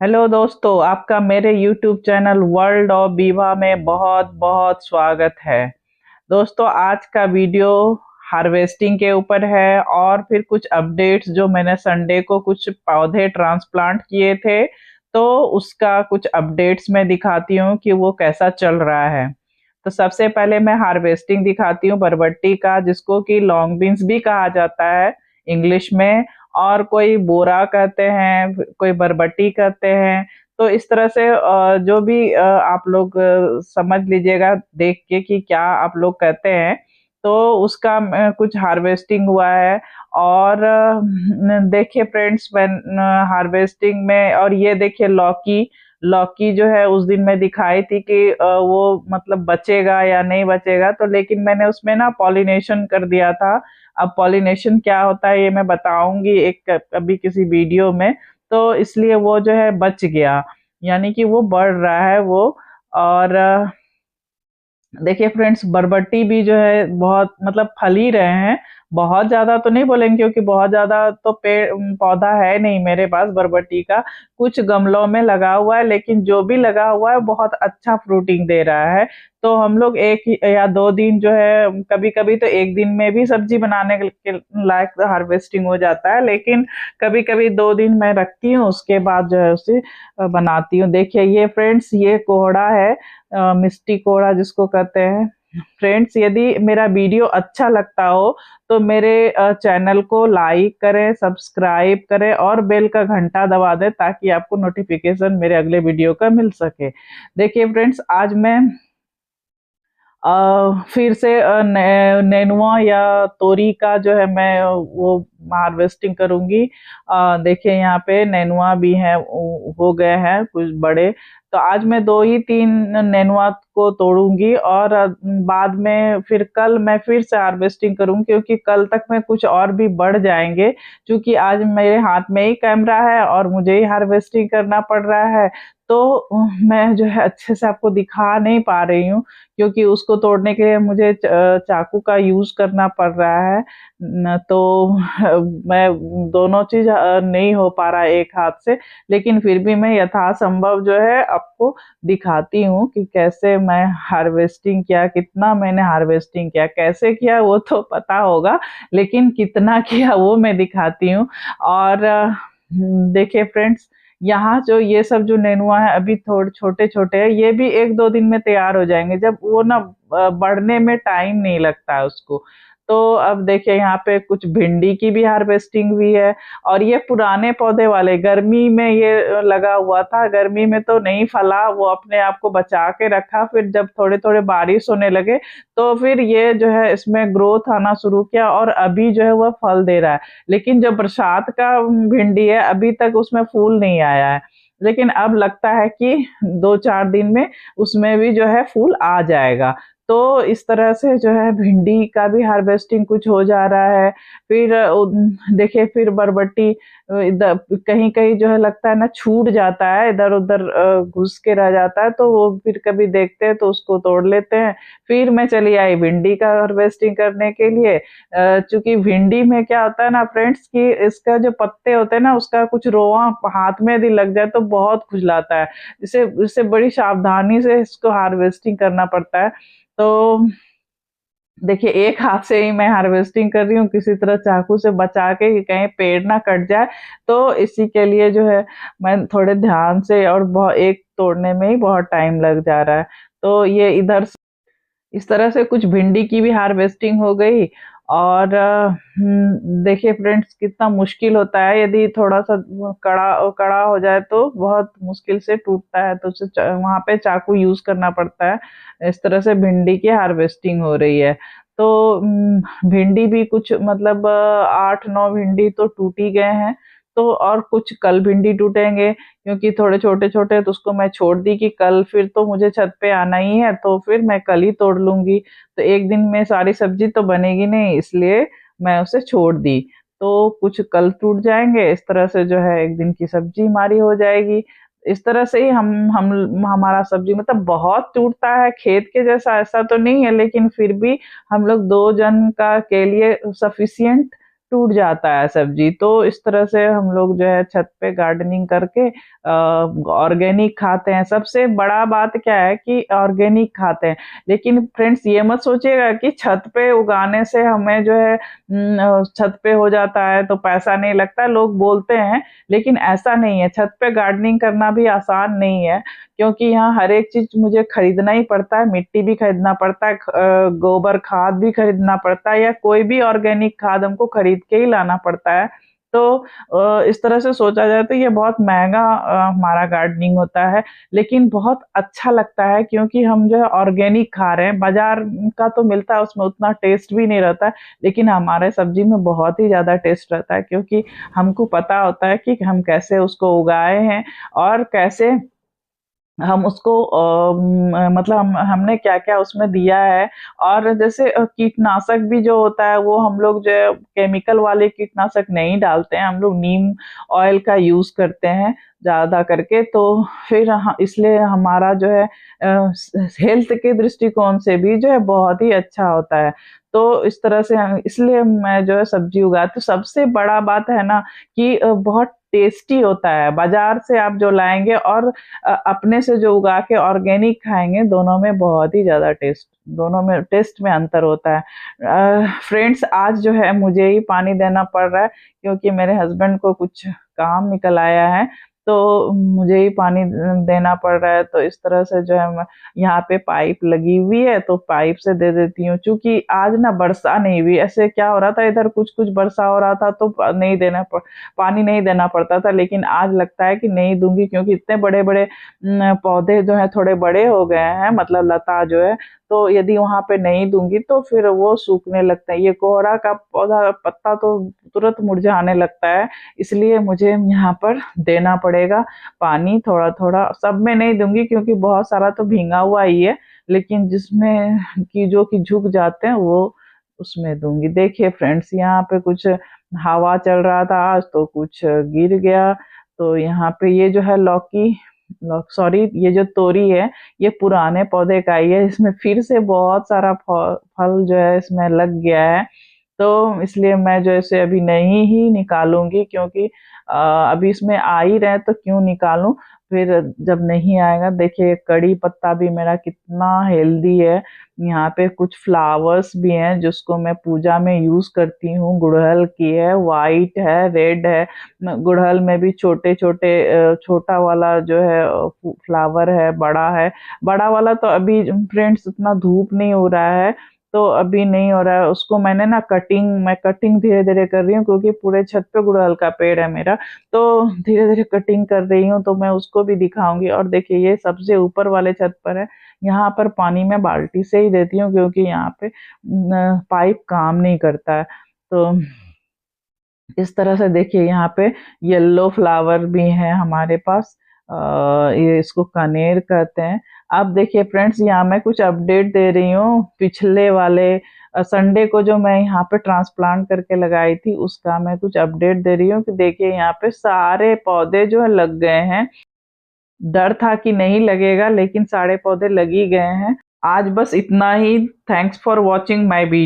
Hello दोस्तों, आपका मेरे YouTube चैनल वर्ल्ड ऑफ बीवा में बहुत बहुत स्वागत है। दोस्तों, आज का वीडियो हार्वेस्टिंग के ऊपर है और फिर कुछ अपडेट्स जो मैंने संडे को कुछ पौधे ट्रांसप्लांट किए थे, तो उसका कुछ अपडेट्स मैं दिखाती हूँ कि वो कैसा चल रहा है। तो सबसे पहले मैं हार्वेस्टिंग दिखाती हूँ बरबट्टी का, जिसको कि लॉन्ग बीन्स भी कहा जाता है इंग्लिश में, और कोई बोरा कहते हैं, कोई बरबट्टी कहते हैं। तो इस तरह से जो भी आप लोग समझ लीजिएगा देख के कि क्या आप लोग कहते हैं। तो उसका कुछ हार्वेस्टिंग हुआ है। और देखिए फ्रेंड्स, हार्वेस्टिंग में, और ये देखिए लौकी। लौकी जो है उस दिन मैं दिखाई थी कि वो मतलब बचेगा या नहीं बचेगा, तो लेकिन मैंने उसमें ना पॉलिनेशन कर दिया था। अब पॉलिनेशन क्या होता है ये मैं बताऊंगी एक अभी किसी वीडियो में। तो इसलिए वो जो है बच गया, यानी कि वो बढ़ रहा है वो। और देखिए फ्रेंड्स, बरबट्टी भी जो है बहुत मतलब फल ही रहे हैं। बहुत ज्यादा तो नहीं बोलेंगे, क्योंकि बहुत ज्यादा तो पेड़ पौधा है नहीं मेरे पास बरबट्टी का। कुछ गमलों में लगा हुआ है, लेकिन जो भी लगा हुआ है बहुत अच्छा फ्रूटिंग दे रहा है। तो हम लोग एक या दो दिन जो है, कभी कभी तो एक दिन में भी सब्जी बनाने के लायक हार्वेस्टिंग हो जाता है, लेकिन कभी कभी 2 दिन मैं रखती हूँ, उसके बाद जो है उसे बनाती हूँ। देखिए ये फ्रेंड्स, ये कोहड़ा है, मिष्टी कोहड़ा जिसको कहते हैं। फ्रेंड्स, यदि मेरा वीडियो अच्छा लगता हो तो मेरे चैनल को लाइक करें, सब्सक्राइब करें और बेल का घंटा दबा दें, ताकि आपको नोटिफिकेशन मेरे अगले वीडियो का मिल सके। देखिए फ्रेंड्स, आज मैं फिर से नेनुआ या तोरी का जो है मैं वो हार्वेस्टिंग करूंगी। देखिए यहाँ पे नेनुआ भी है, हो गए हैं कुछ बड़े। तो आज मैं 2 ही 3 नेनुआ को तोड़ूंगी, और बाद में फिर कल मैं फिर से हार्वेस्टिंग करूंगी, क्योंकि कल तक में कुछ और भी बढ़ जाएंगे। क्योंकि आज मेरे हाथ में ही कैमरा है और मुझे ही हार्वेस्टिंग करना पड़ रहा है। तो मैं जो है अच्छे से आपको दिखा नहीं पा रही हूँ, क्योंकि उसको तोड़ने के लिए मुझे चाकू का यूज करना पड़ रहा है। तो मैं दोनों चीज नहीं हो पा रहा है एक हाथ से। लेकिन फिर भी मैं यथासंभव जो है आपको दिखाती हूँ कि कैसे मैं हार्वेस्टिंग किया, कितना मैंने हार्वेस्टिंग किया, कैसे किया वो तो पता होगा, लेकिन कितना किया वो मैं दिखाती हूँ। और देखिए फ्रेंड्स, यहाँ जो ये सब जो नेनुआ है अभी थोड़े छोटे छोटे हैं, ये भी 1-2 दिन में तैयार हो जाएंगे, जब वो ना बढ़ने में टाइम नहीं लगता है उसको। तो अब देखिए यहाँ पे कुछ भिंडी की भी हार्वेस्टिंग हुई है। और ये पुराने पौधे वाले गर्मी में ये लगा हुआ था, गर्मी में तो नहीं फला, वो अपने आप को बचा के रखा। फिर जब थोड़े थोड़े बारिश होने लगे तो फिर ये जो है इसमें ग्रोथ आना शुरू किया, और अभी जो है वह फल दे रहा है। लेकिन जो बरसात का भिंडी है अभी तक उसमें फूल नहीं आया है, लेकिन अब लगता है कि 2-4 दिन में उसमें भी जो है फूल आ जाएगा। तो इस तरह से जो है भिंडी का भी हार्वेस्टिंग कुछ हो जा रहा है। फिर देखिए फिर बरबट्टी इधर कहीं कहीं जो है लगता है ना छूट जाता है, इधर उधर घुस के रह जाता है, तो वो फिर कभी देखते हैं तो उसको तोड़ लेते हैं। फिर मैं चली आई भिंडी का हार्वेस्टिंग करने के लिए। चूंकि भिंडी में क्या होता है ना फ्रेंड्स, कि इसका जो पत्ते होते हैं ना, उसका कुछ रोआ हाथ में यदि लग जाए तो बहुत खुजलाता है। इसे इससे बड़ी सावधानी से इसको हार्वेस्टिंग करना पड़ता है। तो देखिए एक हाथ से ही मैं हार्वेस्टिंग कर रही हूँ, किसी तरह चाकू से बचा के कि कहीं पेड़ ना कट जाए। तो इसी के लिए जो है मैं थोड़े ध्यान से, और बहुत एक तोड़ने में ही बहुत टाइम लग जा रहा है। तो ये इधर इस तरह से कुछ भिंडी की भी हार्वेस्टिंग हो गई। और देखिए फ्रेंड्स, कितना मुश्किल होता है, यदि थोड़ा सा कड़ा कड़ा हो जाए तो बहुत मुश्किल से टूटता है, तो उसे वहां पे चाकू यूज करना पड़ता है। इस तरह से भिंडी की हार्वेस्टिंग हो रही है। तो भिंडी भी कुछ मतलब 8-9 भिंडी तो टूट ही गए हैं। तो और कुछ कल भिंडी टूटेंगे, क्योंकि थोड़े छोटे छोटे, तो उसको मैं छोड़ दी कि कल फिर तो मुझे छत पे आना ही है, तो फिर मैं कल ही तोड़ लूंगी। तो एक दिन में सारी सब्जी तो बनेगी नहीं, इसलिए मैं उसे छोड़ दी। तो कुछ कल टूट जाएंगे, इस तरह से जो है एक दिन की सब्जी हमारी हो जाएगी। इस तरह से ही हम हमारा सब्जी मतलब बहुत टूटता है, खेत के जैसा ऐसा तो नहीं है, लेकिन फिर भी हम लोग 2 जन का के लिए सफिशियंट टूट जाता है सब्जी। तो इस तरह से हम लोग जो है छत पे गार्डनिंग करके ऑर्गेनिक खाते हैं। सबसे बड़ा बात क्या है कि ऑर्गेनिक खाते हैं। लेकिन फ्रेंड्स ये मत सोचिएगा कि छत पे उगाने से हमें जो है छत पे हो जाता है तो पैसा नहीं लगता, लोग बोलते हैं, लेकिन ऐसा नहीं है। छत पे गार्डनिंग करना भी आसान नहीं है, क्योंकि यहाँ हर एक चीज़ मुझे खरीदना ही पड़ता है, मिट्टी भी खरीदना पड़ता है, गोबर खाद भी खरीदना पड़ता है, या कोई भी ऑर्गेनिक खाद हमको खरीद के ही लाना पड़ता है। तो इस तरह से सोचा जाए तो ये बहुत महँगा हमारा गार्डनिंग होता है, लेकिन बहुत अच्छा लगता है क्योंकि हम जो है ऑर्गेनिक खा रहे हैं। बाज़ार का तो मिलता है, उसमें उतना टेस्ट भी नहीं रहता है, लेकिन हमारे सब्ज़ी में बहुत ही ज़्यादा टेस्ट रहता है, क्योंकि हमको पता होता है कि हम कैसे उसको उगाए हैं और कैसे हम उसको मतलब हमने क्या-क्या उसमें दिया है। और जैसे कीटनाशक भी जो होता है वो हम लोग जो है केमिकल वाले कीटनाशक नहीं डालते हैं, हम लोग नीम ऑयल का यूज़ करते हैं ज़्यादा करके। तो फिर इसलिए हमारा जो है हेल्थ के दृष्टिकोण से भी जो है बहुत ही अच्छा होता है। तो इस तरह से इसलिए मैं जो है सब्ज़ी उगाती हूँ। सबसे बड़ा बात है ना कि बहुत टेस्टी होता है। बाज़ार से आप जो लाएँगे और अपने से जो उगा के ऑर्गेनिक खाएँगे, दोनों में बहुत ही ज़्यादा दोनों में टेस्ट में अंतर होता है। फ्रेंड्स, आज जो है मुझे ही पानी देना पड़ रहा है, क्योंकि मेरे हस्बैंड को कुछ काम निकल आया है, तो मुझे ही पानी देना पड़ रहा है। तो इस तरह से जो है मैं यहाँ पे पाइप लगी हुई है, तो पाइप से दे देती हूँ। चूँकि आज ना वर्षा नहीं हुई, ऐसे क्या हो रहा था, इधर कुछ-कुछ वर्षा हो रहा था तो नहीं देना पानी नहीं देना पड़ता था, लेकिन आज लगता है कि नहीं दूँगी, क्योंकि इतने बड़े-बड़े पौधे जो हैं थोड़े बड़े हो गए हैं, मतलब लता जो है, तो यदि वहाँ पे नहीं दूँगी तो फिर वो सूखने लगते हैं। ये कोहरा का पौधा पत्ता तो तुरंत मुरझाने लगता है, इसलिए मुझे यहाँ पर देना पड़ेगा पानी थोड़ा-थोड़ा। सब में नहीं दूँगी क्योंकि बहुत सारा तो भींगा हुआ ही है, लेकिन जिसमें कि जो कि झुक जाते हैं वो उसमें दूँगी। देखिए फ्रेंड्स, यहाँ पे कुछ हवा चल रहा था आज, तो कुछ गिर गया। तो यहाँ पे ये जो है सॉरी, ये जो तोरी है, ये पुराने पौधे का ही है। इसमें फिर से बहुत सारा फल जो है इसमें लग गया है। तो इसलिए मैं जो है इसे अभी नहीं ही निकालूँगी, क्योंकि अभी इसमें आ ही रहे हैं तो क्यों निकालूँ? फिर जब नहीं आएगा। देखिए कड़ी पत्ता भी मेरा कितना हेल्दी है। यहाँ पे कुछ फ्लावर्स भी हैं जिसको मैं पूजा में यूज़ करती हूँ। गुड़हल की है, व्हाइट है, रेड है। गुड़हल में भी छोटे-छोटे छोटा वाला जो है फ्लावर है, बड़ा है। बड़ा वाला तो अभी फ्रेंड्स उतना धूप नहीं हो रहा है, तो अभी नहीं हो रहा है। उसको मैंने ना मैं कटिंग धीरे-धीरे कर रही हूँ, क्योंकि पूरे छत पे गुड़हल का पेड़ है मेरा, तो धीरे-धीरे कटिंग कर रही हूँ, तो मैं उसको भी दिखाऊँगी। और देखिए ये सबसे ऊपर वाले छत पर है, यहाँ पर पानी मैं बाल्टी से ही देती हूँ, क्योंकि यहाँ पे पाइप काम नहीं करता है। तो इस तरह से देखिए यहाँ पे येलो फ्लावर भी है हमारे पास। ये इसको कनेर कहते हैं। अब देखिए फ्रेंड्स, यहाँ मैं कुछ अपडेट दे रही हूँ। पिछले वाले संडे को जो मैं यहाँ पे ट्रांसप्लांट करके लगाई थी, उसका मैं कुछ अपडेट दे रही हूँ कि देखिए यहाँ पे सारे पौधे जो है लग गए हैं। डर था कि नहीं लगेगा, लेकिन सारे पौधे लग ही गए हैं। आज बस इतना ही। Thanks for watching my video.